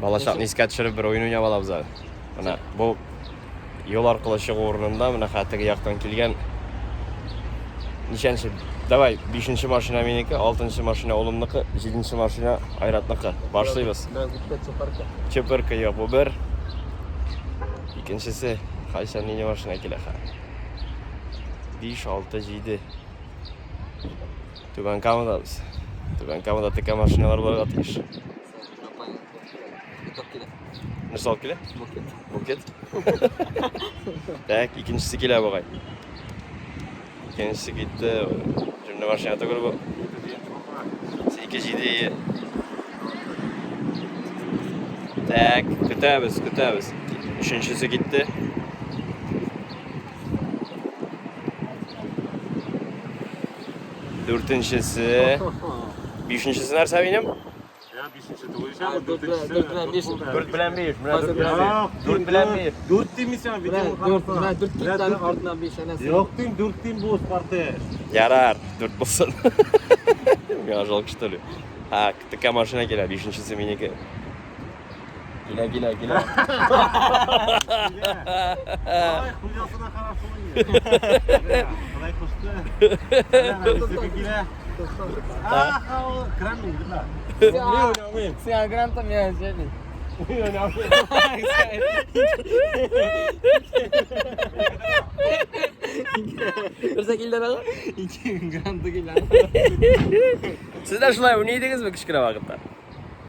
Balaşaqni esga tushirib bir o'yin o'ynab olamiz hali. Mana bu yo'l orqali chiqib o'rnida mana xatiga yoqdan kelgan nishanchi. Davay 5-mashina meniki, 6-mashina o'limniki, 7-mashina Ayratniki. Boshlaymiz. Cho'parka yo'q bu bir. İkincisi Hayshanning mashina kelaha. 5, 6, 7. Tuban kamadamiz. Tuban kamada tek mashinalar bor atish. Ne olib kela? Buket. Tak, ikincisi kela bo'g'ay. İkincisi gitti. Şimdi mashinada ko'rib bu. 8, 7. Tak, kutamiz. Üçüncüsü gitti. Dördüncüsü. Beşincisi nerede benim? Ya 5-chi to'yish ham 4-chi. 4 bilan 5. Mana 4 bilan 5. 4 bilan 1. 4 demişsen video. 4 tane ardından 5 tanesi. Yok deng 4 deng bu Sparta. Yarar. 4 bo'lsin. Ya jalqishdi oluyor. Ha, tika mashina keladi. Beshinchisi meniki. Gila. Ay hujasına qarab qo'ying. Qalay qo'shdi. Gila. o kran miydi? Sen granta mı yazacaksın? Birsa keldi ana. 2 granta keldi. Sizlar shunday o'ynaydingizmi kichkina vaqtda?